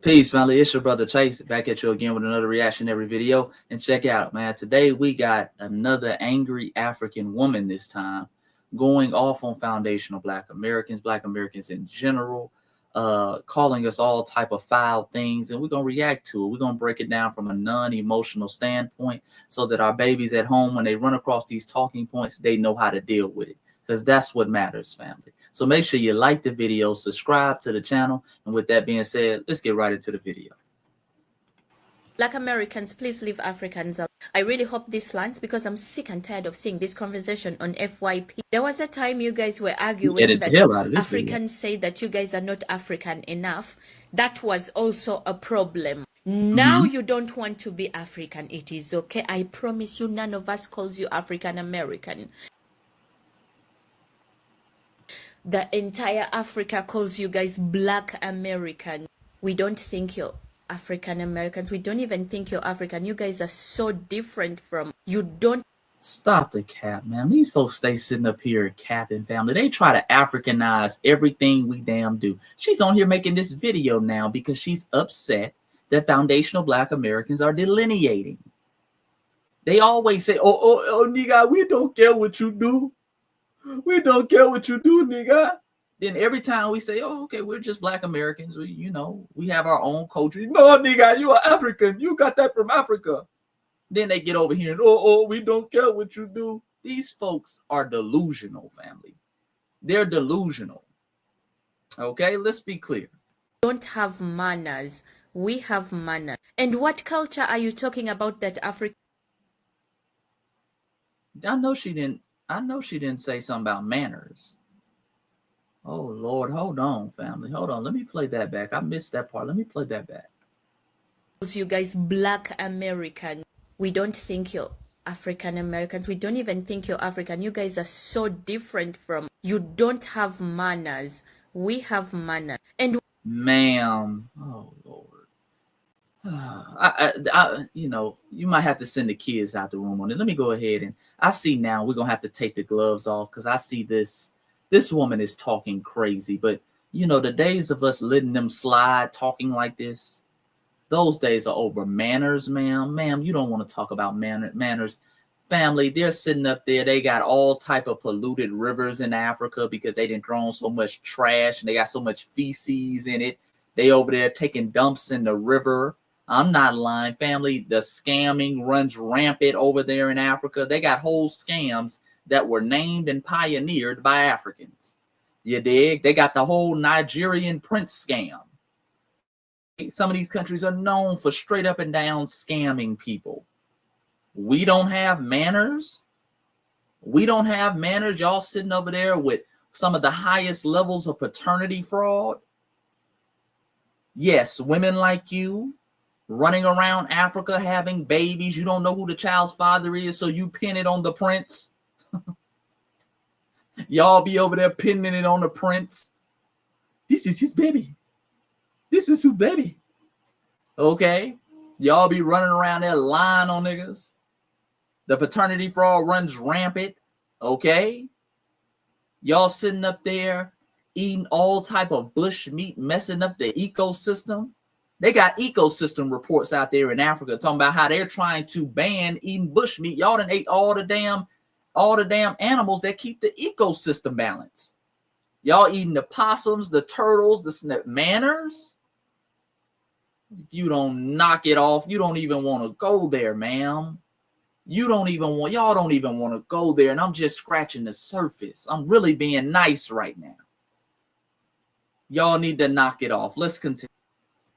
Peace, family. It's your brother Chase back at you again with another reactionary video. And check out, man. Today we got another angry African woman this time going off on foundational Black Americans in general, calling us all type of foul things. And we're going to react to it. We're going to break it down from a non-emotional standpoint so that our babies at home, when they run across these talking points, they know how to deal with it. Because that's what matters, family. So make sure you like the video, subscribe to the channel. And with that being said, let's get right into the video. Black Americans, please leave Africans out. I really hope this lands because I'm sick and tired of seeing this conversation on FYP. There was a time you guys were arguing that Africans say that you guys are not African enough. That was also a problem. Now you don't want to be African. It is okay. I promise you, none of us calls you African American. The entire Africa calls you guys Black American. We don't think you're African Americans. We don't even think you're African. You guys are so different from, you don't. Stop the cap, man. These folks stay sitting up here capping, family. They try to Africanize everything we damn do. She's on here making this video now because she's upset that foundational Black Americans are delineating. They always say, oh, nigga, we don't care what you do. We don't care what you do, nigga. Then every time we say, oh, okay, we're just Black Americans. We have our own culture. No, nigga, you are African. You got that from Africa. Then they get over here and, oh, we don't care what you do. These folks are delusional, family. They're delusional. Okay, let's be clear. Don't have manners. We have manners. And what culture are you talking about that Africa? I know she didn't say something about manners. Oh, Lord. Hold on, family. Hold on. Let me play that back. I missed that part. Let me play that back. You guys, Black American. We don't think you're African Americans. We don't even think you're African. You guys are so different from, you don't have manners. We have manners. And ma'am, oh, Lord. You might have to send the kids out the room on it. Let me go ahead and I see now we're gonna have to take the gloves off because I see this woman is talking crazy. But the days of us letting them slide talking like this, those days are over. Manners, ma'am, you don't want to talk about manners. Family, they're sitting up there. They got all type of polluted rivers in Africa because they didn't throw so much trash and they got so much feces in it. They over there taking dumps in the river. I'm not lying, family. The scamming runs rampant over there in Africa. They got whole scams that were named and pioneered by Africans. You dig? They got the whole Nigerian prince scam. Some of these countries are known for straight up and down scamming people. We don't have manners. We don't have manners. Y'all sitting over there with some of the highest levels of paternity fraud. Yes, women like you running around Africa having babies. You don't know who the child's father is, so you pin it on the prince. Y'all be over there pinning it on the prince. This is his baby. This is his baby. Okay? Y'all be running around there lying on niggas. The paternity fraud runs rampant. Okay? Y'all sitting up there eating all type of bush meat, messing up the ecosystem. They got ecosystem reports out there in Africa talking about how they're trying to ban eating bush meat. Y'all done ate all the damn animals that keep the ecosystem balanced. Y'all eating the possums, the turtles, the manners. If you don't knock it off, you don't even want to go there, ma'am. Y'all don't even want to go there. And I'm just scratching the surface. I'm really being nice right now. Y'all need to knock it off. Let's continue.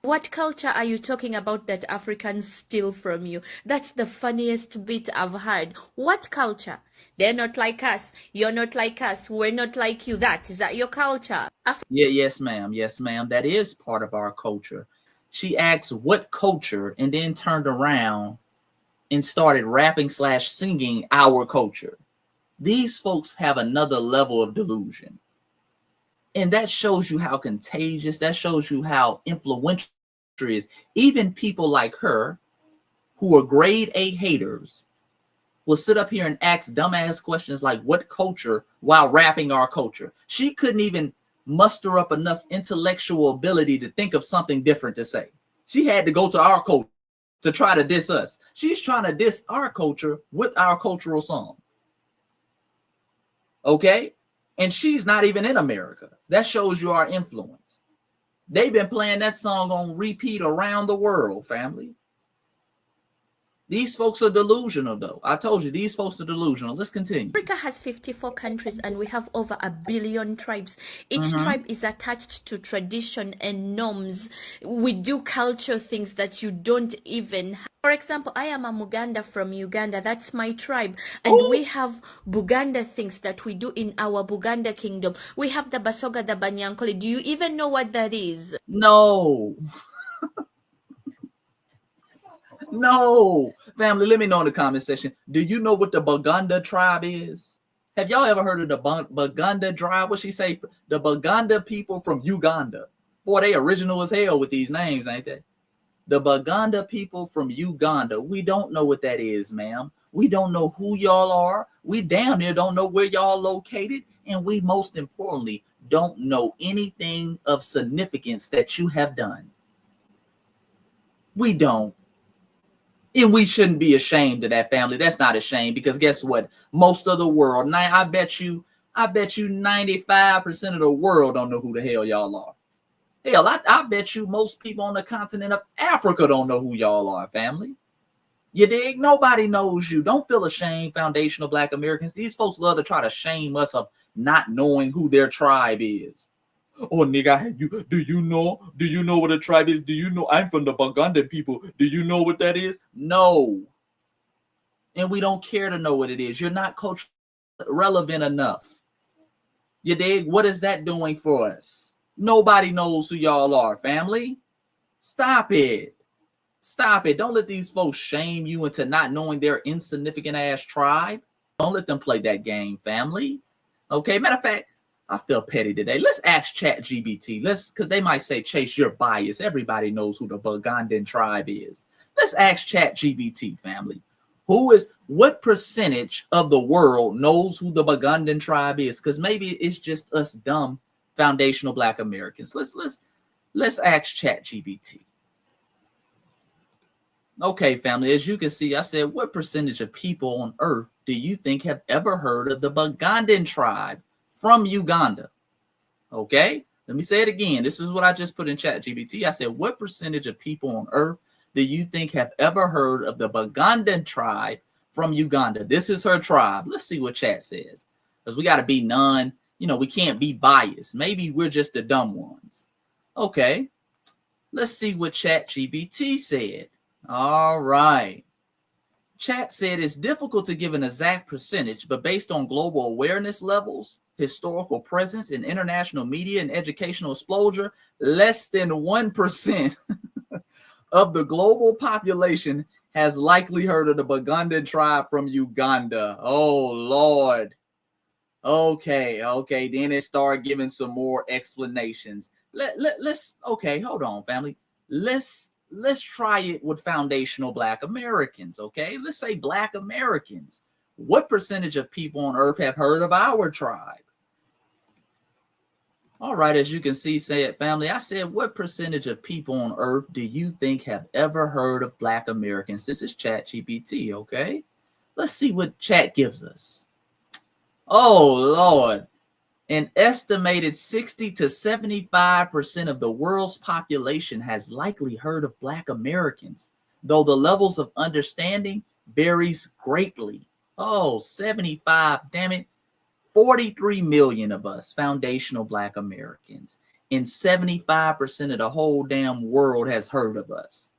What culture are you talking about that Africans steal from you? That's the funniest bit I've heard. What culture? They're not like us. You're not like us. We're not like you. Is that your culture? Yes, ma'am. Yes, ma'am. That is part of our culture. She asked what culture and then turned around and started rapping / singing our culture. These folks have another level of delusion. And that shows you how contagious, that shows you how influential it is. Even people like her, who are grade A haters, will sit up here and ask dumbass questions like what culture while rapping our culture. She couldn't even muster up enough intellectual ability to think of something different to say. She had to go to our culture to try to diss us. She's trying to diss our culture with our cultural song. Okay? And she's not even in America. That shows you our influence. They've been playing that song on repeat around the world, family. These folks are delusional, though. I told you, these folks are delusional. Let's continue. Africa has 54 countries and we have over 1 billion tribes. Each tribe is attached to tradition and norms. We do culture things that you don't even have. For example, I am a Muganda from Uganda. That's my tribe. And we have Buganda things that we do in our Buganda kingdom. We have the Basoga, the Banyankole. Do you even know what that is? No. No. Family, let me know in the comment section. Do you know what the Buganda tribe is? Have y'all ever heard of the Buganda tribe? What she say? The Buganda people from Uganda. Boy, they original as hell with these names, ain't they? The Buganda people from Uganda. We don't know what that is, ma'am. We don't know who y'all are. We damn near don't know where y'all located. And we, most importantly, don't know anything of significance that you have done. We don't. And we shouldn't be ashamed of that, family. That's not a shame, because guess what? Most of the world, I bet you 95% of the world don't know who the hell y'all are. Hell, I bet you most people on the continent of Africa don't know who y'all are, family. You dig? Nobody knows you. Don't feel ashamed, foundational Black Americans. These folks love to try to shame us of not knowing who their tribe is. Oh, nigga, do you know what a tribe is? Do you know? I'm from the Buganda people. Do you know what that is? No. And we don't care to know what it is. You're not culturally relevant enough. You dig? What is that doing for us? Nobody knows who y'all are, family. Stop it. Stop it. Don't let these folks shame you into not knowing their insignificant ass tribe. Don't let them play that game, family. Okay, matter of fact, I feel petty today. Let's ask ChatGPT. Because they might say, Chase, you're biased. Everybody knows who the Bugandan tribe is. Let's ask ChatGPT, family. What percentage of the world knows who the Bugandan tribe is? Because maybe it's just us dumb foundational Black Americans. Let's ask ChatGPT. Okay, family, as you can see, I said, what percentage of people on earth do you think have ever heard of the Bugandan tribe from Uganda? Okay, let me say it again. This is what I just put in ChatGPT. I said, what percentage of people on earth do you think have ever heard of the Bugandan tribe from Uganda? This is her tribe. Let's see what chat says, because we got to be we can't be biased. Maybe we're just the dumb ones. Okay, let's see what ChatGPT said. All right. Chat said it's difficult to give an exact percentage, but based on global awareness levels, historical presence in international media, and educational exposure, less than 1% of the global population has likely heard of the Bugandan tribe from Uganda. Oh, Lord. Okay. Then it started giving some more explanations. Let's hold on, family. Let's try it with foundational Black Americans, okay? Let's say Black Americans. What percentage of people on earth have heard of our tribe? All right, as you can see, say it, family. I said, what percentage of people on earth do you think have ever heard of Black Americans? This is ChatGPT, okay? Let's see what chat gives us. Oh, Lord. An estimated 60 to 75% of the world's population has likely heard of Black Americans, though the levels of understanding varies greatly. Oh, 75, damn it. 43 million of us, foundational Black Americans, and 75% of the whole damn world has heard of us.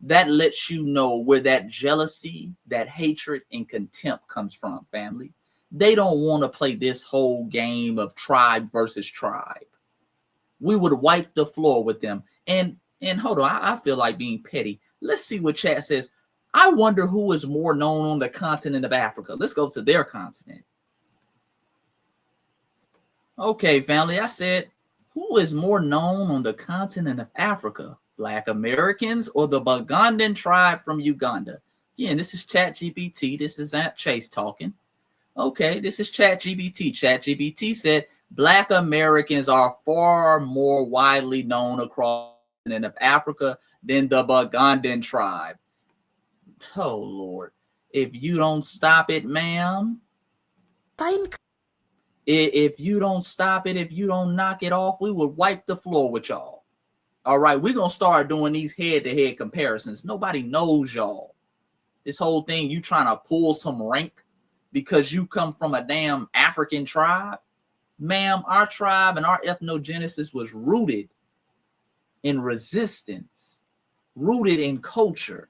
That lets you know where that jealousy, that hatred, and contempt comes from, family. They don't want to play this whole game of tribe versus tribe. We would wipe the floor with them. And hold on, I feel like being petty. Let's see what chat says. I wonder who is more known on the continent of Africa. Let's go to their continent. Okay, family, I said, who is more known on the continent of Africa? Black Americans or the Bugandan tribe from Uganda? Again, this is ChatGPT. This is Aunt Chase talking. Okay, this is ChatGPT. ChatGPT said Black Americans are far more widely known across of Africa than the Bugandan tribe. Oh, Lord. If you don't stop it, ma'am. If you don't stop it, if you don't knock it off, we will wipe the floor with y'all. All right, we're going to start doing these head-to-head comparisons. Nobody knows y'all. This whole thing, you trying to pull some rank because you come from a damn African tribe. Ma'am, our tribe and our ethnogenesis was rooted in resistance, rooted in culture,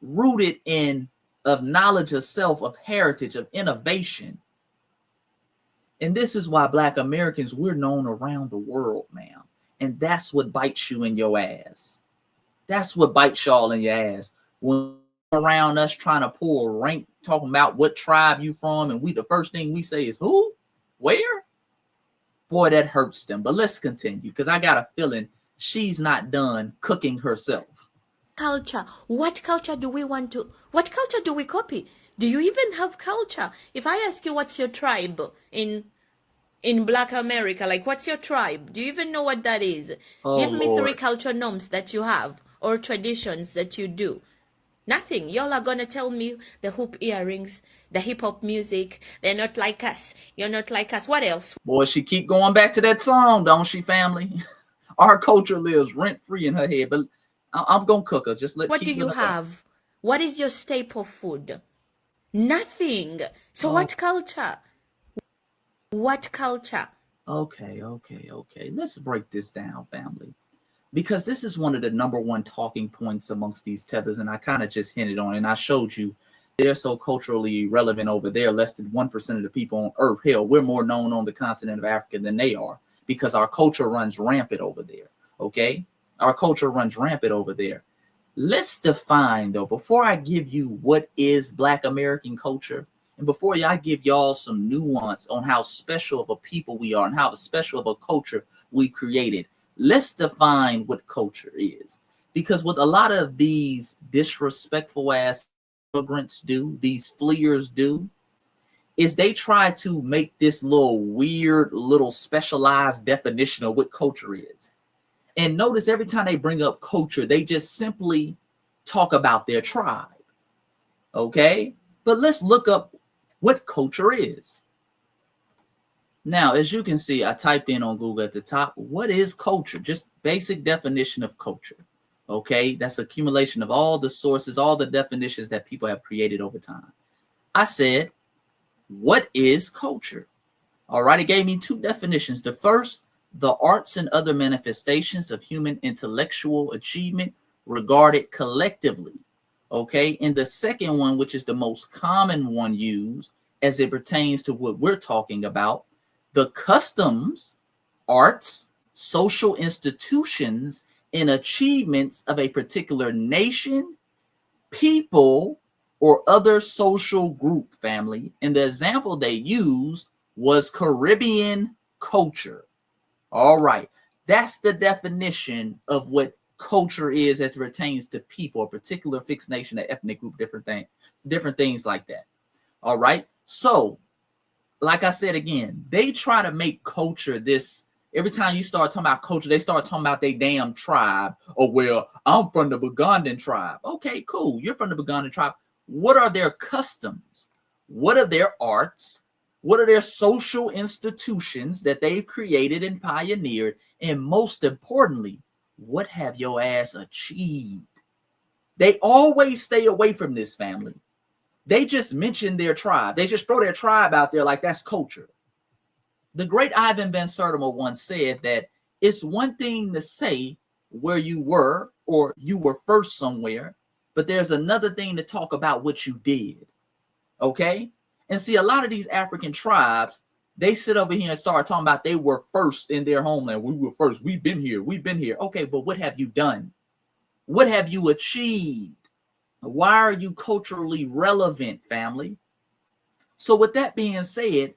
rooted in of knowledge of self, of heritage, of innovation. And this is why Black Americans, we're known around the world, ma'am. And that's what bites you in your ass. That's what bites y'all in your ass. When around us trying to pull rank, talking about what tribe you from, and the first thing we say is who? Where? Boy, that hurts them. But let's continue, because I got a feeling she's not done cooking herself. Culture. What culture do we copy? Do you even have culture? If I ask you what's your tribe in Black America, like what's your tribe? Do you even know what that is? Give me Lord. 3 culture norms that you have or traditions that you do. Nothing. Y'all are gonna tell me the hoop earrings, the hip hop music. They're not like us. You're not like us. What else? Boy, she keep going back to that song, don't she, family? Our culture lives rent free in her head. But I'm gonna cook her. Just let. What do you have? What is your staple food? Nothing. So what culture? What culture? Okay. Let's break this down, family. Because this is one of the number one talking points amongst these tethers. And I kind of just hinted on it. And I showed you they're so culturally relevant over there. Less than 1% of the people on Earth. Hell, we're more known on the continent of Africa than they are. Because our culture runs rampant over there. Okay? Our culture runs rampant over there. Let's define, though, before I give you what is Black American culture, and before I give y'all some nuance on how special of a people we are and how special of a culture we created, let's define what culture is. Because what a lot of these disrespectful ass immigrants do, these fleers do, is they try to make this little weird, little specialized definition of what culture is. And notice every time they bring up culture, they just simply talk about their tribe. Okay? But let's look up what culture is. Now, as you can see, I typed in on Google at the top, what is culture? Just basic definition of culture. Okay? That's accumulation of all the sources, all the definitions that people have created over time. I said, what is culture? All right, it gave me 2 definitions. The first, the arts and other manifestations of human intellectual achievement regarded collectively. Okay, and the second one, which is the most common one used as it pertains to what we're talking about, the customs, arts, social institutions, and achievements of a particular nation, people, or other social group, family. And the example they used was Caribbean culture. All right, that's the definition of what culture is as it pertains to people, a particular fixed nation, an ethnic group, different things like that. All right, so like I said again, they try to make culture this. Every time you start talking about culture, they start talking about their damn tribe. Oh, well, I'm from the Bugandan tribe. Okay, cool. You're from the Bugandan tribe. What are their customs? What are their arts? What are their social institutions that they've created and pioneered? And most importantly, what have your ass achieved? They always stay away from this, family. They just mention their tribe. They just throw their tribe out there like that's culture. The great Ivan Van Sertima once said that it's one thing to say where you were or you were first somewhere, but there's another thing to talk about what you did. Okay? And see, a lot of these African tribes, they sit over here and start talking about they were first in their homeland. We were first. We've been here. We've been here. Okay, but what have you done? What have you achieved? Why are you culturally relevant, family? So with that being said,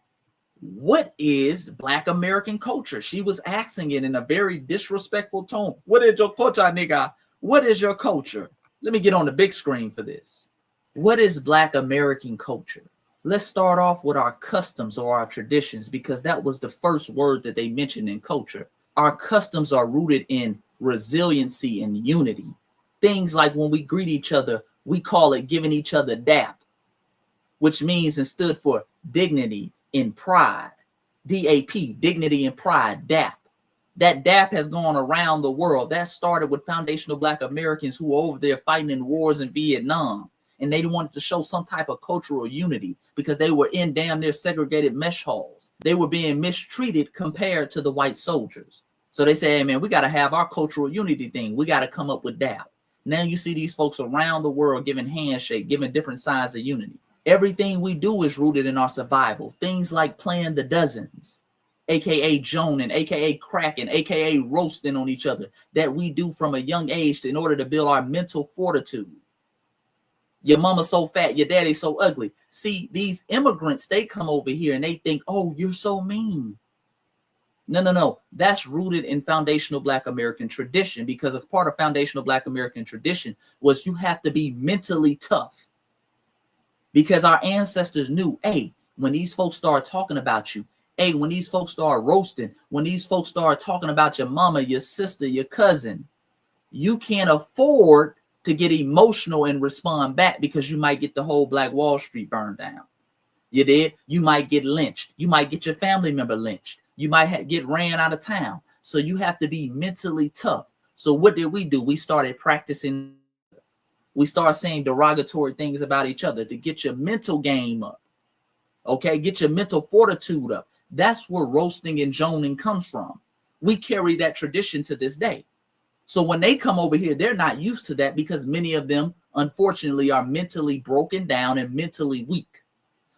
what is Black American culture? She was asking it in a very disrespectful tone. What is your culture, nigga? What is your culture? Let me get on the big screen for this. What is Black American culture? Let's start off with our customs or our traditions, because that was the first word that they mentioned in culture. Our customs are rooted in resiliency, and unity. Things like when we greet each other, we call it giving each other DAP, which means and stood for dignity and pride. DAP, dignity and pride, DAP. That DAP has gone around the world. That started with foundational Black Americans who were over there fighting in wars in Vietnam. And they wanted to show some type of cultural unity because they were in damn near segregated mesh halls. They were being mistreated compared to the white soldiers. So they say, hey, man, we got to have our cultural unity thing. We got to come up with DAP. Now you see these folks around the world giving handshake, giving different signs of unity. Everything we do is rooted in our survival. Things like playing the dozens, aka joning, aka cracking, aka roasting on each other, that we do from a young age in order to build our mental fortitude. Your mama's so fat, your daddy's so ugly. See, these immigrants, they come over here and they think, oh, you're so mean. No. That's rooted in foundational Black American tradition, because a part of foundational Black American tradition was you have to be mentally tough. Because our ancestors knew, hey, when these folks start talking about you, hey, when these folks start roasting, when these folks start talking about your mama, your sister, your cousin, you can't afford to get emotional and respond back, because you might get the whole Black Wall Street burned down. You did? You might get lynched. You might get your family member lynched. You might get ran out of town. So you have to be mentally tough. So what did we do? We started practicing. We start saying derogatory things about each other to get your mental game up. Okay, get your mental fortitude up. That's where roasting and joning comes from. We carry that tradition to this day. So when they come over here, they're not used to that, because many of them, unfortunately, are mentally broken down and mentally weak.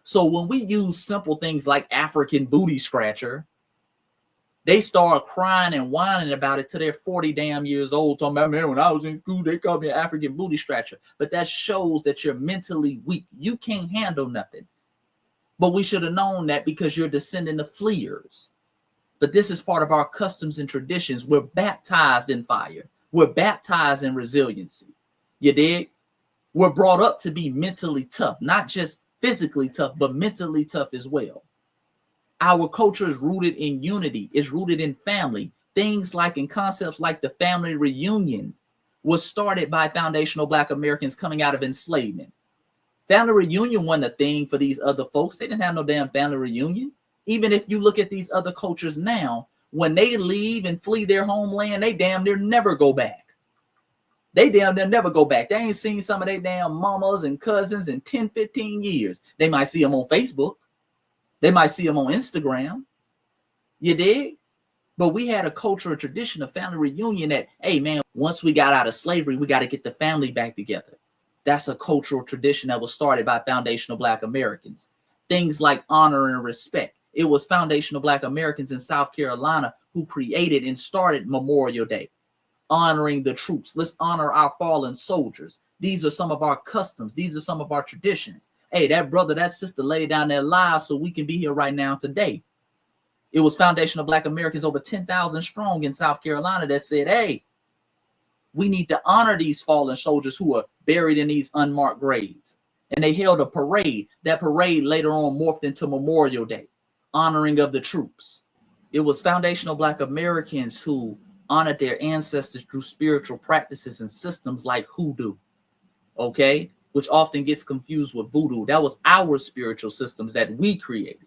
So when we use simple things like African booty scratcher, they start crying and whining about it till they're 40 damn years old. Talking about, man, when I was in school, they called me an African booty scratcher. But that shows that you're mentally weak. You can't handle nothing. But we should have known that, because you're descendant of fleers. But this is part of our customs and traditions. We're baptized in fire. We're baptized in resiliency. You dig? We're brought up to be mentally tough, not just physically tough, but mentally tough as well. Our culture is rooted in unity. It's rooted in family. Things like, and concepts like the family reunion was started by foundational Black Americans coming out of enslavement. Family reunion wasn't a thing for these other folks. They didn't have no damn family reunion. Even if you look at these other cultures now, when they leave and flee their homeland, they damn near never go back. They damn near never go back. They ain't seen some of their damn mamas and cousins in 10, 15 years. They might see them on Facebook. They might see them on Instagram. You dig? But we had a culture, a tradition of family reunion that, hey, man, once we got out of slavery, we got to get the family back together. That's a cultural tradition that was started by foundational Black Americans. Things like honor and respect. It was foundational Black Americans in South Carolina who created and started Memorial Day, honoring the troops. Let's honor our fallen soldiers. These are some of our customs. These are some of our traditions. Hey, that brother, that sister laid down their lives so we can be here right now today. It was foundational Black Americans, over 10,000 strong in South Carolina, that said, hey, we need to honor these fallen soldiers who are buried in these unmarked graves. And they held a parade. That parade later on morphed into Memorial Day, honoring of the troops. It was foundational Black Americans who honored their ancestors through spiritual practices and systems like hoodoo, okay, which often gets confused with voodoo. That was our spiritual systems that we created.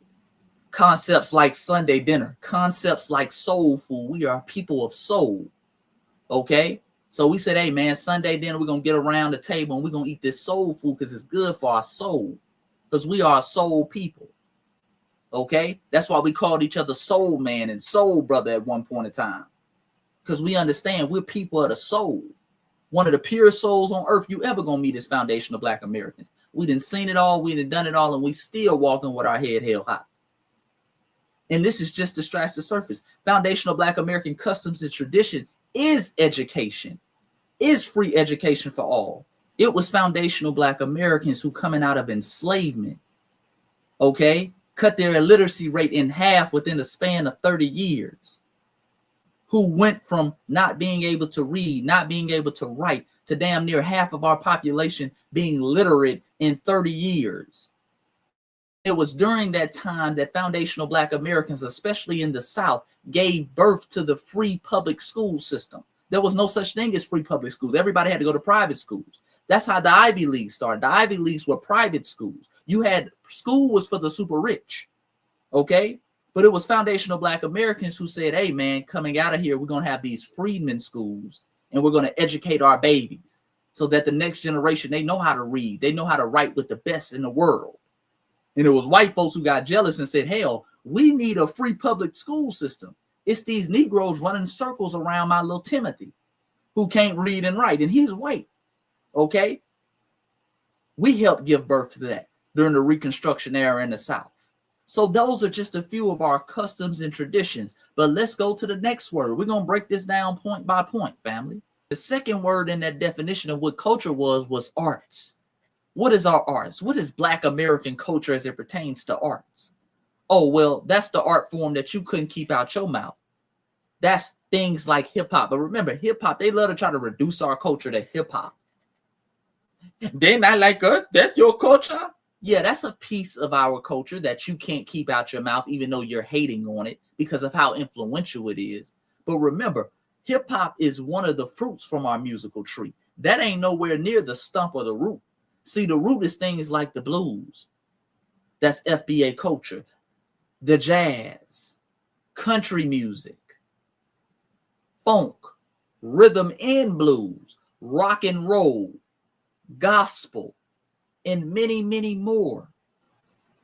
Concepts like Sunday dinner, concepts like soul food. We are people of soul, okay? So we said, hey, man, Sunday dinner, we're going to get around the table and we're going to eat this soul food because it's good for our soul, because we are soul people. Okay, that's why we called each other soul man and soul brother at one point in time, because we understand we're people of the soul. One of the purest souls on earth you ever gonna meet is foundational Black Americans. We done seen it all, we done done it all, and we still walking with our head held high. And this is just to scratch the surface. Foundational Black American customs and tradition is education, is free education for all. It was foundational Black Americans who, coming out of enslavement, okay, cut their illiteracy rate in half within a span of 30 years, who went from not being able to read, not being able to write, to damn near half of our population being literate in 30 years. It was during that time that foundational Black Americans, especially in the South, gave birth to the free public school system. There was no such thing as free public schools. Everybody had to go to private schools. That's how the Ivy League started. The Ivy Leagues were private schools. You had school was for the super rich, okay? But it was foundational Black Americans who said, hey, man, coming out of here, we're going to have these freedmen schools, and we're going to educate our babies so that the next generation, they know how to read. They know how to write with the best in the world. And it was white folks who got jealous and said, hell, we need a free public school system. It's these Negroes running circles around my little Timothy who can't read and write, and he's white. Okay, we helped give birth to that during the Reconstruction era in the South. So those are just a few of our customs and traditions. But let's go to the next word. We're going to break this down point by point, family. The second word in that definition of what culture was arts. What is our arts? What is Black American culture as it pertains to arts? Oh, well, that's the art form that you couldn't keep out your mouth. That's things like hip hop. But remember, hip hop, they love to try to reduce our culture to hip hop. They not like us. That's your culture. Yeah, that's a piece of our culture that you can't keep out your mouth, even though you're hating on it because of how influential it is. But remember, hip hop is one of the fruits from our musical tree. That ain't nowhere near the stump or the root. See, the root is things like the blues. That's FBA culture. The jazz, country music, funk, rhythm and blues, rock and roll, gospel, and many, many more.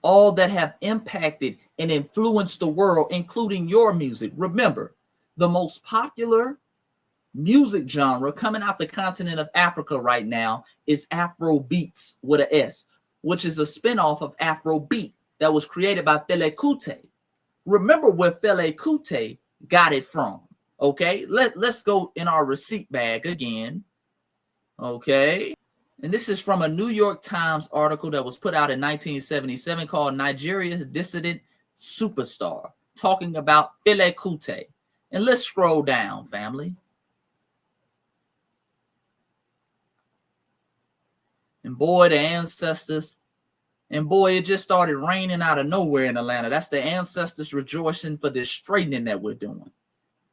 All that have impacted and influenced the world, including your music. Remember, the most popular music genre coming out the continent of Africa right now is Afro beats with an S, which is a spinoff of Afro beat that was created by Fela Kuti. Remember where Fela Kuti got it from. Okay, let's go in our receipt bag again. Okay, and this is from a New York Times article that was put out in 1977 called Nigeria's Dissident Superstar, talking about Fela Kuti. And let's scroll down, family. And boy, the ancestors, and boy, it just started raining out of nowhere in Atlanta. That's the ancestors rejoicing for this straightening that we're doing.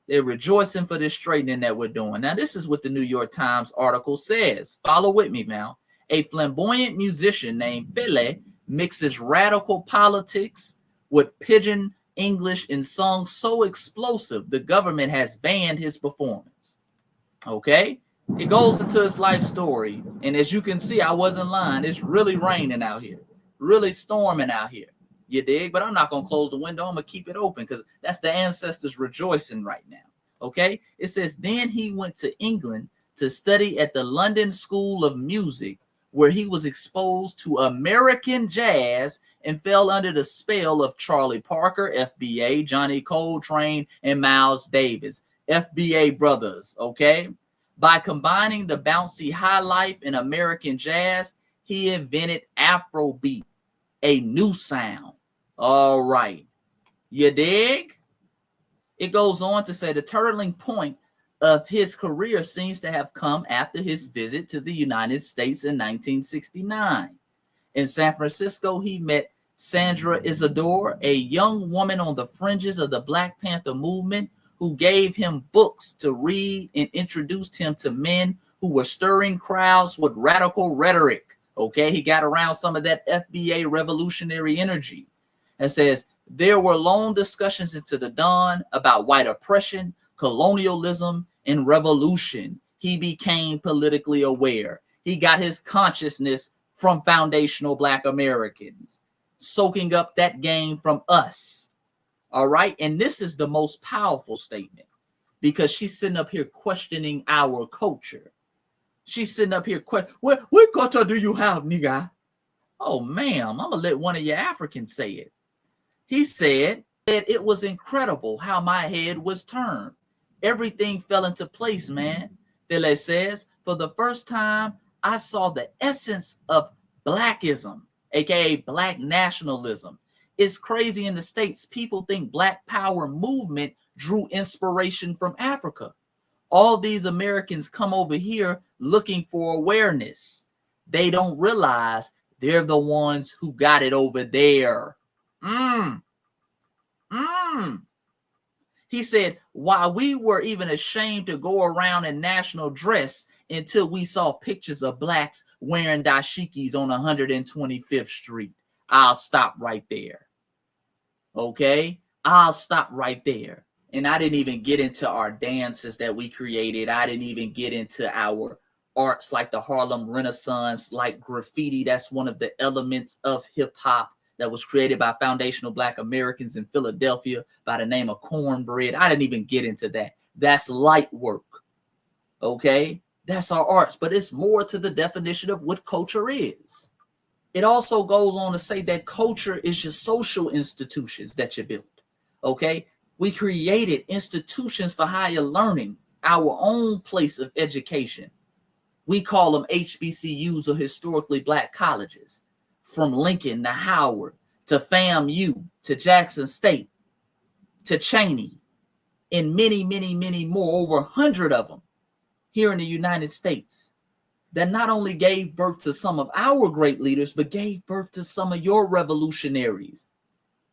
They're rejoicing for this straightening that we're doing. Now, this is what the New York Times article says. Follow with me now. A flamboyant musician named Fela mixes radical politics with pidgin English in songs so explosive the government has banned his performance. Okay? It goes into his life story. And as you can see, I wasn't lying. It's really raining out here. Really storming out here. You dig? But I'm not going to close the window. I'm going to keep it open because that's the ancestors rejoicing right now. Okay? It says, then he went to England to study at the London School of Music, where he was exposed to American jazz and fell under the spell of Charlie Parker, FBA, Johnny Coltrane, and Miles Davis, FBA brothers. Okay? By combining the bouncy high life and American jazz, he invented Afrobeat, a new sound. All right. You dig? It goes on to say the turning point of his career seems to have come after his visit to the United States in 1969. In San Francisco, he met Sandra Isidore, a young woman on the fringes of the Black Panther movement, who gave him books to read and introduced him to men who were stirring crowds with radical rhetoric. Okay, he got around some of that FBA revolutionary energy. It says, there were long discussions into the dawn about white oppression, colonialism, and revolution. He became politically aware. He got his consciousness from foundational Black Americans, soaking up that game from us. All right. And this is the most powerful statement because she's sitting up here questioning our culture. She's sitting up here what culture do you have, nigga? Oh, ma'am, I'm going to let one of your Africans say it. He said that it was incredible how my head was turned. Everything fell into place, man. Dele says, for the first time, I saw the essence of Blackism, aka Black nationalism. It's crazy in the States. People think Black Power movement drew inspiration from Africa. All these Americans come over here looking for awareness. They don't realize they're the ones who got it over there. He said, while we were even ashamed to go around in national dress until we saw pictures of blacks wearing dashikis on 125th Street. I'll stop right there. Okay? I'll stop right there. And I didn't even get into our dances that we created. I didn't even get into our arts like the Harlem Renaissance, like graffiti. That's one of the elements of hip hop that was created by foundational Black Americans in Philadelphia by the name of Cornbread. I didn't even get into that. That's light work. Okay? That's our arts, but it's more to the definition of what culture is. It also goes on to say that culture is your social institutions that you build. Okay? We created institutions for higher learning, our own place of education. We call them HBCUs, or historically Black colleges, from Lincoln to Howard to FAMU to Jackson State to Cheney, and many, many, many more, over 100 of them here in the United States, that not only gave birth to some of our great leaders, but gave birth to some of your revolutionaries,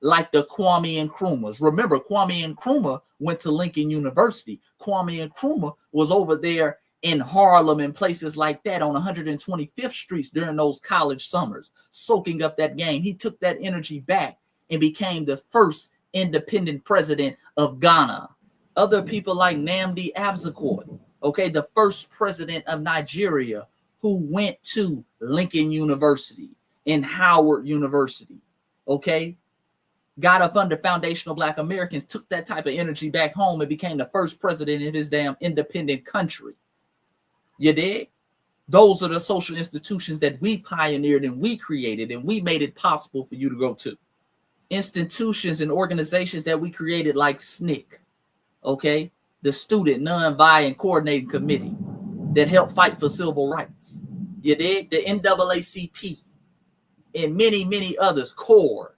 like the Kwame Nkrumahs. Remember, Kwame Nkrumah went to Lincoln University. Kwame Nkrumah was over there in Harlem and places like that on 125th Street during those college summers, soaking up that game. He took that energy back and became the first independent president of Ghana. Other people like Nnamdi Azikiwe, okay, the first president of Nigeria, who went to Lincoln University and Howard University, okay, got up under foundational Black Americans, took that type of energy back home and became the first president in his damn independent country. You dig? Those are the social institutions that we pioneered and we created, and we made it possible for you to go to. Institutions and organizations that we created, like SNCC, okay, the Student Nonviolent Coordinating Committee, that helped fight for civil rights. You dig? The NAACP and many, many others, CORE,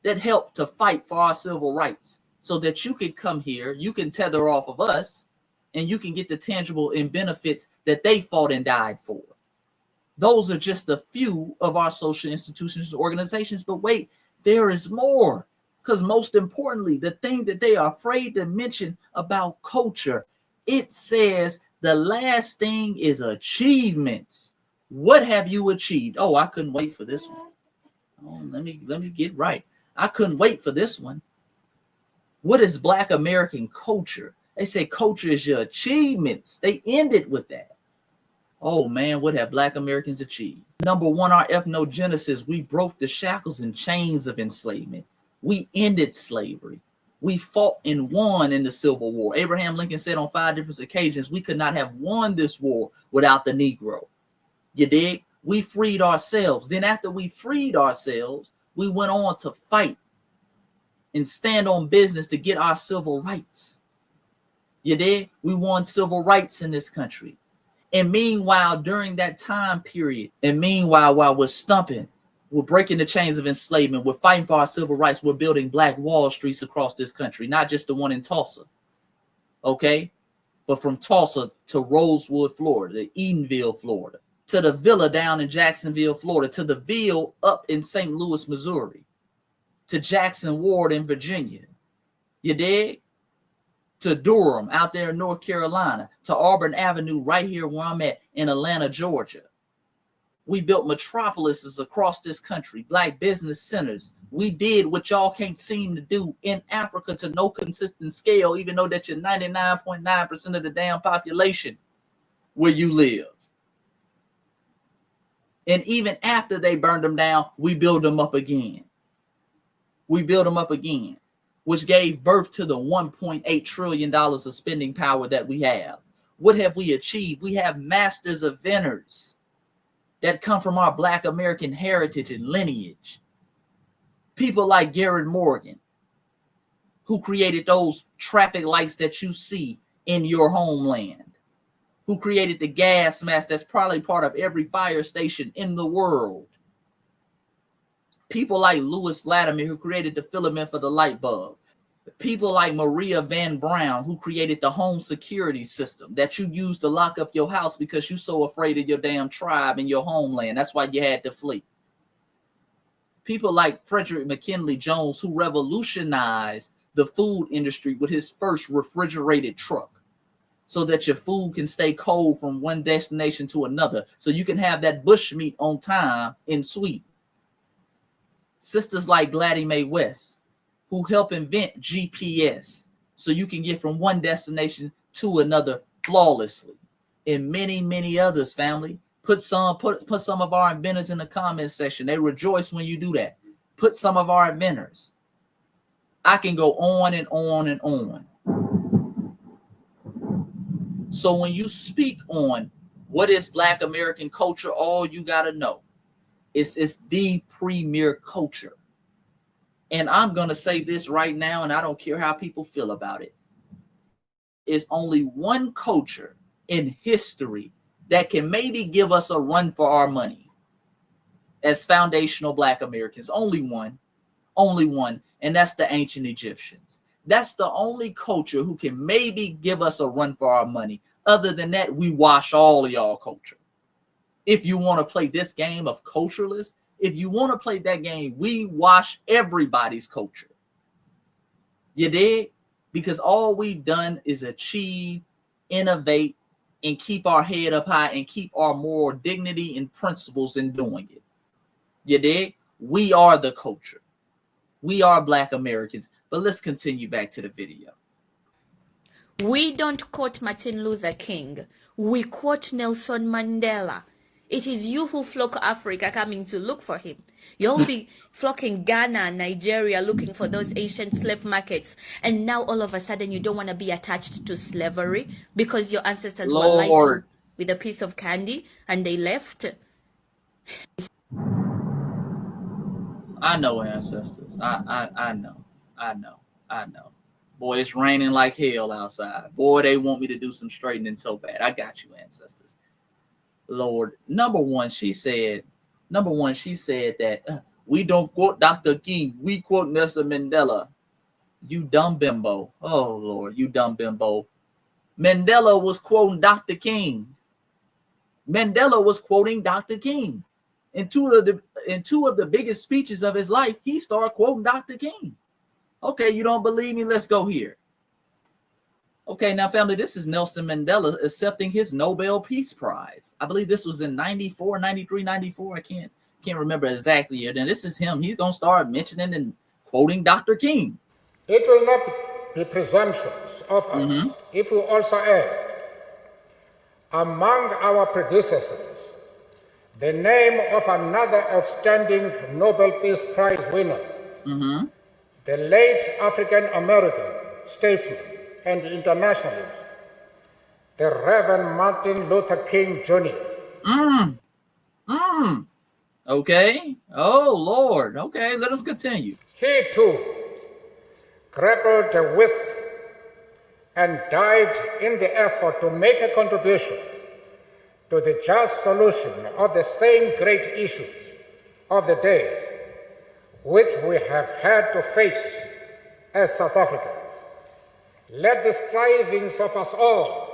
that helped to fight for our civil rights, so that you can come here, you can tether off of us, and you can get the tangible and benefits that they fought and died for. Those are just a few of our social institutions and organizations. But wait, there is more. Because most importantly, the thing that they are afraid to mention about culture, it says the last thing is achievements. What have you achieved? Oh, I couldn't wait for this one. Oh, let me get right. I couldn't wait for this one. What is Black American culture? They say culture is your achievements. They ended with that. Oh man, what have Black Americans achieved? Number one, our ethnogenesis. We broke the shackles and chains of enslavement. We ended slavery. We fought and won in the Civil War. Abraham Lincoln said on 5 different occasions, we could not have won this war without the Negro. You dig? We freed ourselves. Then after we freed ourselves, we went on to fight and stand on business to get our civil rights. You dig? We won civil rights in this country. And meanwhile, during that time period, while we're stumping, we're breaking the chains of enslavement, we're fighting for our civil rights, we're building Black Wall Streets across this country, not just the one in Tulsa, okay? But from Tulsa to Rosewood, Florida, to Edenville, Florida, to the Villa down in Jacksonville, Florida, to the Ville up in St. Louis, Missouri, to Jackson Ward in Virginia. You dig? To Durham out there in North Carolina, to Auburn Avenue right here where I'm at in Atlanta, Georgia. We built metropolises across this country, Black business centers. We did what y'all can't seem to do in Africa to no consistent scale, even though that you're 99.9% of the damn population where you live. And even after they burned them down, we build them up again. We build them up again, which gave birth to the $1.8 trillion of spending power that we have. What have we achieved? We have masters of inventors that come from our Black American heritage and lineage. People like Garrett Morgan, who created those traffic lights that you see in your homeland, who created the gas mask that's probably part of every fire station in the world. People like Lewis Latimer, who created the filament for the light bulb. People like Maria Van Braun, who created the home security system that you use to lock up your house because you're so afraid of your damn tribe and your homeland. That's why you had to flee. People like Frederick McKinley Jones, who revolutionized the food industry with his first refrigerated truck, so that your food can stay cold from one destination to another, so you can have that bush meat on time in Sweden. Sisters like Gladys Mae West, who helped invent GPS, so you can get from one destination to another flawlessly. And many, many others, family. Put some of our inventors in the comment section. They rejoice when you do that. Put some of our inventors. I can go on and on and on. So when you speak on what is Black American culture, all you got to know is it's the premier culture. And I'm going to say this right now, and I don't care how people feel about it. It's only one culture in history that can maybe give us a run for our money as foundational Black Americans. Only one, and that's the ancient Egyptians. That's the only culture who can maybe give us a run for our money. Other than that, we wash all of y'all culture. If you want to play this game of culturalists, if you want to play that game, we wash everybody's culture. You dig? Because all we've done is achieve, innovate, and keep our head up high and keep our moral dignity and principles in doing it. You dig? We are the culture. We are Black Americans. But let's continue back to the video. We don't quote Martin Luther King. We quote Nelson Mandela. It is you who flock Africa coming to look for him. You'll be flocking Ghana, Nigeria, looking for those ancient slave markets. And now all of a sudden you don't want to be attached to slavery because your ancestors were lied to with a piece of candy and they left. I know ancestors. I know. Boy, it's raining like hell outside. Boy, they want me to do some straightening so bad. I got you, ancestors. Lord, number one, she said that we don't quote Dr. King. We quote Nelson Mandela. You dumb bimbo. Oh, Lord, you dumb bimbo. Mandela was quoting Dr. King. Mandela was quoting Dr. King. In two of the biggest speeches of his life, he started quoting Dr. King. Okay, you don't believe me? Let's go here. Okay, now, family, this is Nelson Mandela accepting his Nobel Peace Prize. I believe this was in 94, 93, 94. I can't remember exactly. And this is him. He's going to start mentioning and quoting Dr. King. It will not be presumptuous of us if we also add, among our predecessors, the name of another outstanding Nobel Peace Prize winner, the late African-American statesman and internationalist, the Reverend Martin Luther King Jr. Okay. Oh, Lord. Okay, let us continue. He, too, grappled with and died in the effort to make a contribution to the just solution of the same great issues of the day which we have had to face as South Africans. Let the strivings of us all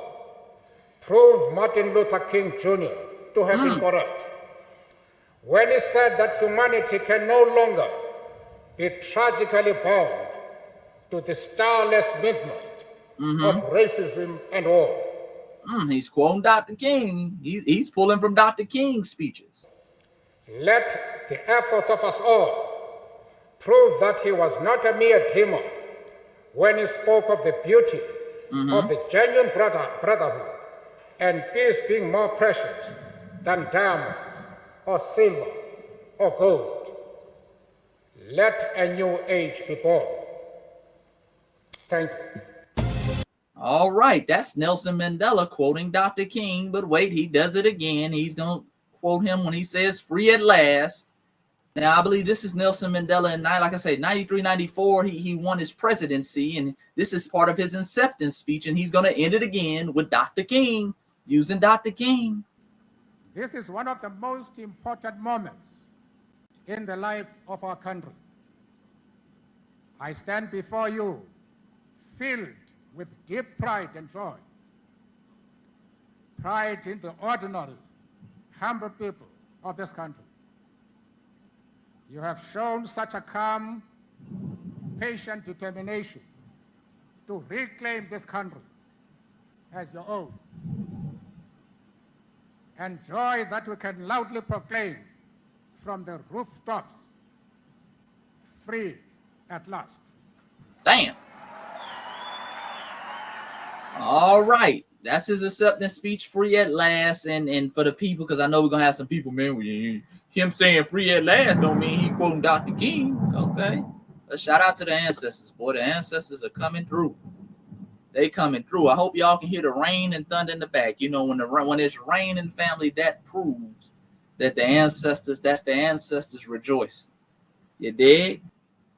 prove Martin Luther King Jr. to have been correct when he said that humanity can no longer be tragically bound to the starless midnight of racism and war. He's quoting Dr. King. He's pulling from Dr. King's speeches. Let the efforts of us all prove that he was not a mere dreamer when he spoke of the beauty of the genuine brotherhood and peace being more precious than diamonds or silver or gold. Let a new age be born. Thank you. All right, that's Nelson Mandela quoting Dr. King, but wait, he does it again. He's going to quote him when he says free at last. Now, I believe this is Nelson Mandela, and like I said, 93, 94, he won his presidency, and this is part of his acceptance speech, and he's going to end it again with Dr. King, using Dr. King. This is one of the most important moments in the life of our country. I stand before you filled with deep pride and joy. Pride in the ordinary, humble people of this country. You have shown such a calm patient determination to reclaim this country as your own, and joy that we can loudly proclaim from the rooftops, free at last. Damn. All right. That's his acceptance speech, free at last. And for the people, because I know we're going to have some people, man, him saying free at last don't mean he quoting Dr. King. Okay. A shout out to the ancestors, boy. The ancestors are coming through. They coming through. I hope y'all can hear the rain and thunder in the back. You know, when it's raining, family, that proves that the ancestors rejoicing. You dig?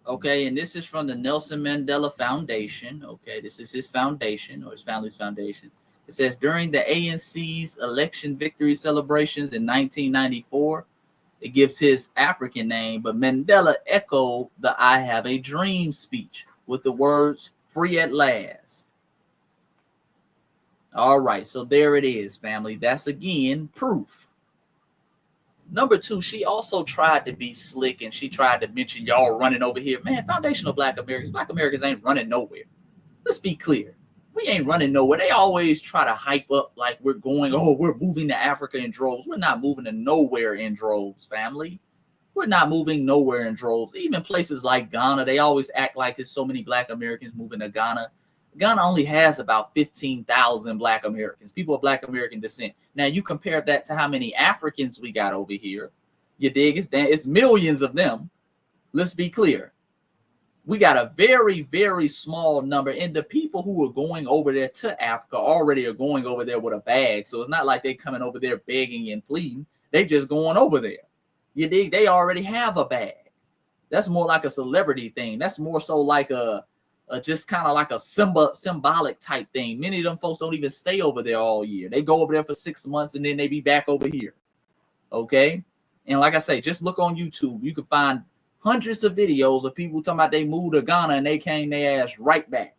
Okay, and this is from the Nelson Mandela Foundation. Okay, this is his foundation, or his family's foundation. It says, during the ANC's election victory celebrations in 1994, it gives his African name, but Mandela echoed the I Have a Dream speech with the words, free at last. All right, so there it is, family. That's, again, proof. Number two, she also tried to be slick, and she tried to mention y'all running over here. Man, foundational Black Americans ain't running nowhere. Let's be clear. We ain't running nowhere. They always try to hype up like we're moving to Africa in droves. We're not moving to nowhere in droves, family. We're not moving nowhere in droves. Even places like Ghana, they always act like there's so many Black Americans moving to Ghana. Ghana only has about 15,000 Black Americans, people of Black American descent. Now, you compare that to how many Africans we got over here. You dig? It's millions of them. Let's be clear. We got a very, very small number. And the people who are going over there to Africa already are going over there with a bag. So it's not like they're coming over there begging and pleading. They just going over there. You dig? They already have a bag. That's more like a celebrity thing. That's more so like just kind of like a symbolic type thing. Many of them folks don't even stay over there all year. They go over there for 6 months and then they be back over here. Okay. And like I say, just look on YouTube. You can find hundreds of videos of people talking about they moved to Ghana and they came their ass right back.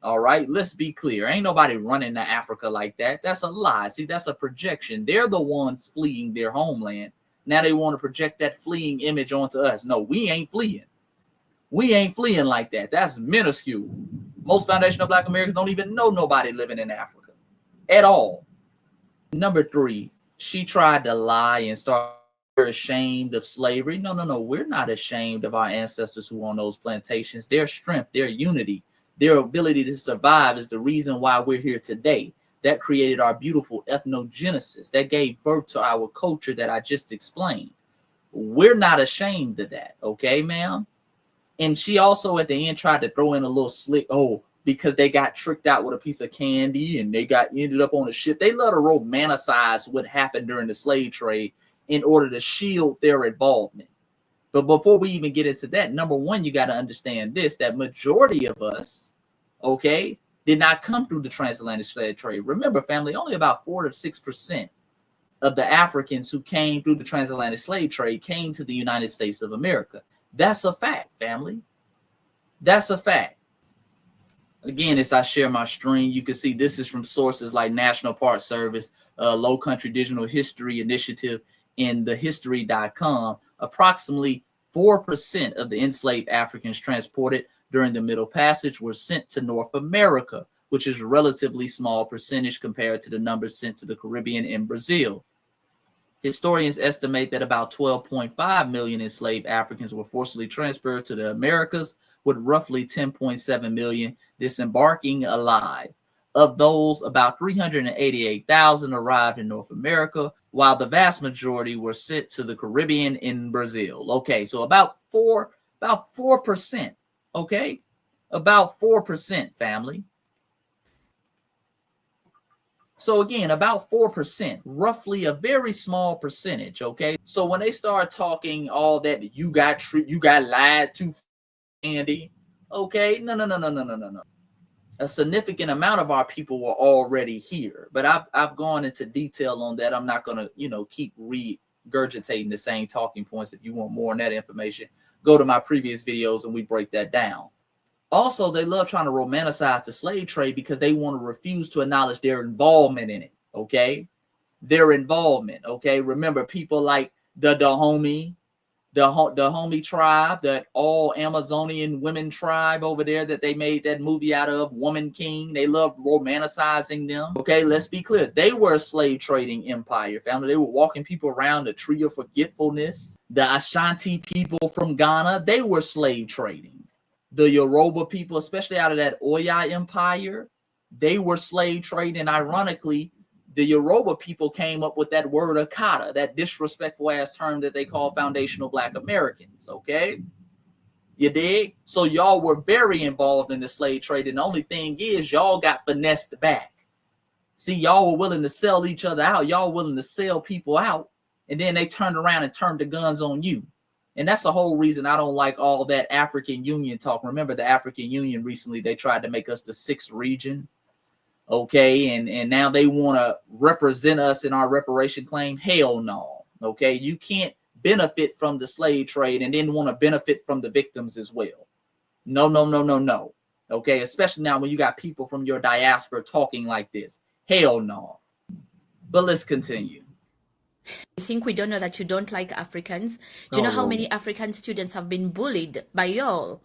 All right. Let's be clear. Ain't nobody running to Africa like that. That's a lie. See, that's a projection. They're the ones fleeing their homeland. Now they want to project that fleeing image onto us. No, we ain't fleeing. We ain't fleeing like that. That's minuscule. Most foundational Black Americans don't even know nobody living in Africa at all. Number three, she tried to lie and start ashamed of slavery. No. We're not ashamed of our ancestors who on those plantations. Their strength, their unity, their ability to survive is the reason why we're here today. That created our beautiful ethnogenesis. That gave birth to our culture that I just explained. We're not ashamed of that. Okay, ma'am? And she also at the end tried to throw in a little slick, because they got tricked out with a piece of candy and they ended up on a ship. They love to romanticize what happened during the slave trade in order to shield their involvement. But before we even get into that, number one, you got to understand this, that majority of us, okay, did not come through the transatlantic slave trade. Remember, family, only about 4 to 6% of the Africans who came through the transatlantic slave trade came to the United States of America. That's a fact, family. That's a fact. Again, as I share my screen, you can see this is from sources like National Park Service, Low Country Digital History Initiative, and thehistory.com. Approximately 4% of the enslaved Africans transported during the Middle Passage were sent to North America, which is a relatively small percentage compared to the numbers sent to the Caribbean and Brazil. Historians estimate that about 12.5 million enslaved Africans were forcibly transferred to the Americas, with roughly 10.7 million disembarking alive. Of those, about 388,000 arrived in North America, while the vast majority were sent to the Caribbean and Brazil. Okay, so about 4%. Okay, about 4%, family. So again, about 4%, roughly a very small percentage, okay? So when they start talking all that you got lied to, Andy, okay? No. A significant amount of our people were already here, but I've gone into detail on that. I'm not going to, keep regurgitating the same talking points. If you want more on that information, go to my previous videos and we break that down. Also, they love trying to romanticize the slave trade because they want to refuse to acknowledge their involvement in it, okay? Their involvement, okay? Remember, people like the Dahomey, the homie tribe, that all Amazonian women tribe over there that they made that movie out of, Woman King. They love romanticizing them. Okay, let's be clear. They were a slave trading empire, family. They were walking people around the tree of forgetfulness. The Ashanti people from Ghana, they were slave trading. The Yoruba people, especially out of that Oya empire, they were slave trading. Ironically, the Yoruba people came up with that word Akata, that disrespectful ass term that they call foundational Black Americans. Okay, you dig? So y'all were very involved in the slave trade, and the only thing is y'all got finessed back. See, y'all were willing to sell each other out. Y'all willing to sell people out, and then they turned around and turned the guns on you. And that's the whole reason I don't like all that African Union talk. Remember the African Union recently, they tried to make us the 6th region. Okay, and now they want to represent us in our reparation claim. Hell no. Okay, you can't benefit from the slave trade and then want to benefit from the victims as well. No, no, no, no, no. Okay, especially now when you got people from your diaspora talking like this. Hell no. But let's continue. I think we don't know that you don't like Africans. Do you know how many African students have been bullied by y'all?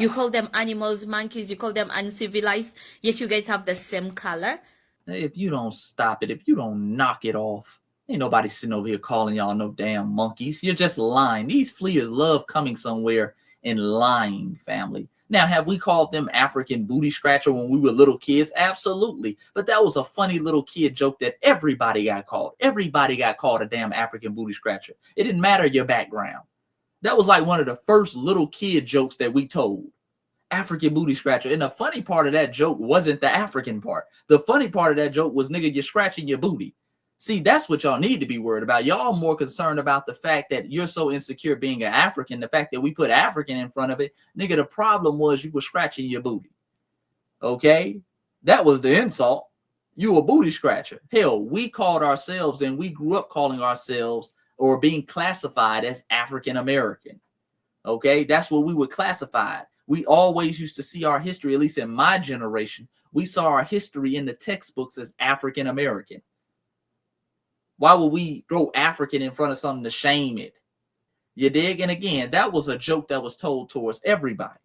You call them animals, monkeys, you call them uncivilized, yet you guys have the same color. If you don't stop it, if you don't knock it off, ain't nobody sitting over here calling y'all no damn monkeys. You're just lying. These fleas love coming somewhere and lying, family. Now, have we called them African booty scratcher when we were little kids? Absolutely. But that was a funny little kid joke that everybody got called. Everybody got called a damn African booty scratcher. It didn't matter your background. That was like one of the first little kid jokes that we told. African booty scratcher. And the funny part of that joke wasn't the African part. The funny part of that joke was, nigga, you're scratching your booty. See, that's what y'all need to be worried about. Y'all more concerned about the fact that you're so insecure being an African, the fact that we put African in front of it. Nigga, the problem was you were scratching your booty. Okay? That was the insult. You a booty scratcher. Hell, we called ourselves, and we grew up calling ourselves or being classified as African American. Okay, that's what we were classified. We always used to see our history, at least in my generation, we saw our history in the textbooks as African American. Why would we throw African in front of something to shame it? You dig? And again, that was a joke that was told towards everybody.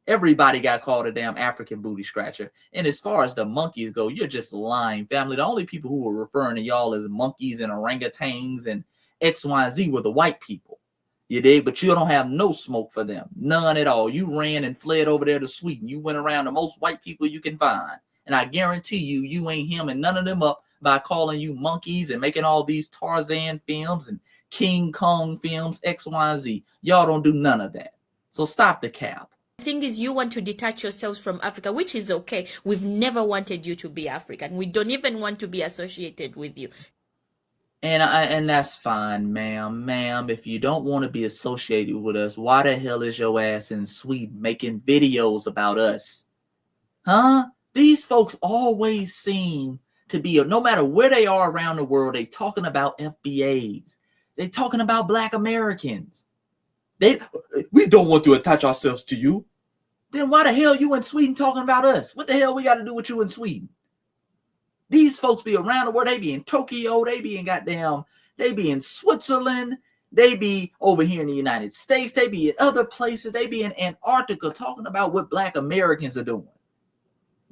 Everybody got called a damn African booty scratcher. And as far as the monkeys go, you're just lying, family. The only people who were referring to y'all as monkeys and orangutans and X, Y, and Z were the white people. You dig? But you don't have no smoke for them. None at all. You ran and fled over there to Sweden. You went around the most white people you can find. And I guarantee you, you ain't hemming none of them up by calling you monkeys and making all these Tarzan films and King Kong films, X, Y, and Z. Y'all don't do none of that. So stop the cap. The thing is, you want to detach yourselves from Africa, which is okay. We've never wanted you to be African. We don't even want to be associated with you. And that's fine, ma'am. If you don't want to be associated with us, why the hell is your ass in Sweden making videos about us? Huh? These folks always seem to be, no matter where they are around the world, they talking about FBAs. They talking about Black Americans. We don't want to attach ourselves to you. Then why the hell you in Sweden talking about us? What the hell we got to do with you in Sweden? These folks be around the world. They be in Tokyo. They be in Switzerland. They be over here in the United States. They be in other places. They be in Antarctica talking about what Black Americans are doing.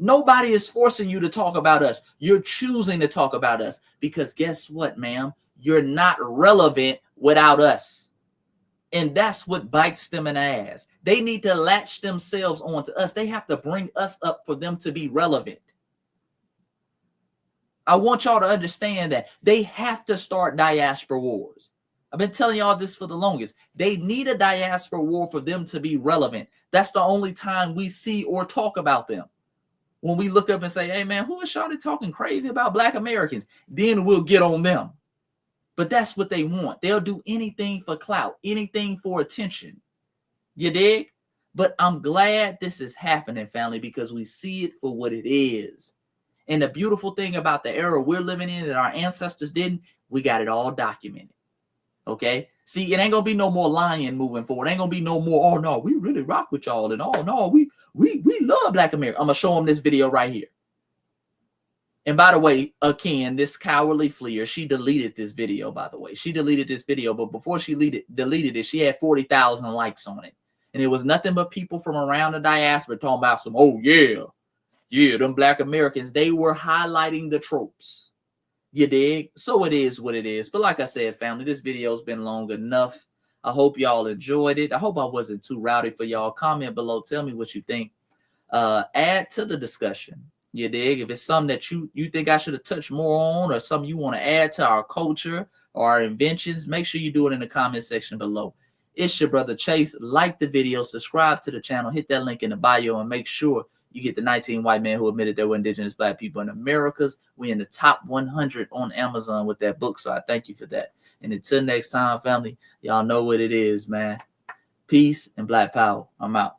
Nobody is forcing you to talk about us. You're choosing to talk about us because guess what, ma'am? You're not relevant without us. And that's what bites them in the ass. They need to latch themselves onto us. They have to bring us up for them to be relevant. I want y'all to understand that they have to start Diaspora Wars. I've been telling y'all this for the longest. They need a Diaspora War for them to be relevant. That's the only time we see or talk about them. When we look up and say, hey, man, who is Shawty talking crazy about Black Americans? Then we'll get on them. But that's what they want. They'll do anything for clout, anything for attention. You dig? But I'm glad this is happening, family, because we see it for what it is. And the beautiful thing about the era we're living in that our ancestors didn't, we got it all documented. Okay? See, it ain't going to be no more lying moving forward. It ain't going to be no more, oh, no, we really rock with y'all. And oh, no, we love Black America. I'm going to show them this video right here. And by the way, again, this cowardly fleer, she deleted this video, by the way. She deleted this video, but before she deleted it, she had 40,000 likes on it. And it was nothing but people from around the diaspora talking about some, oh, yeah, them Black Americans, they were highlighting the tropes. You dig? So it is what it is. But like I said, family, this video's been long enough. I hope y'all enjoyed it. I hope I wasn't too rowdy for y'all. Comment below. Tell me what you think. Add to the discussion. You dig? If it's something that you think I should have touched more on, or something you want to add to our culture or our inventions, make sure you do it in the comment section below. It's your brother Chase. Like the video, subscribe to the channel, hit that link in the bio, and make sure you get the 19 white men who admitted there were indigenous Black people in Americas. We're in the top 100 on Amazon with that book, so I thank you for that. And until next time, family, y'all know what it is, man. Peace and Black power. I'm out.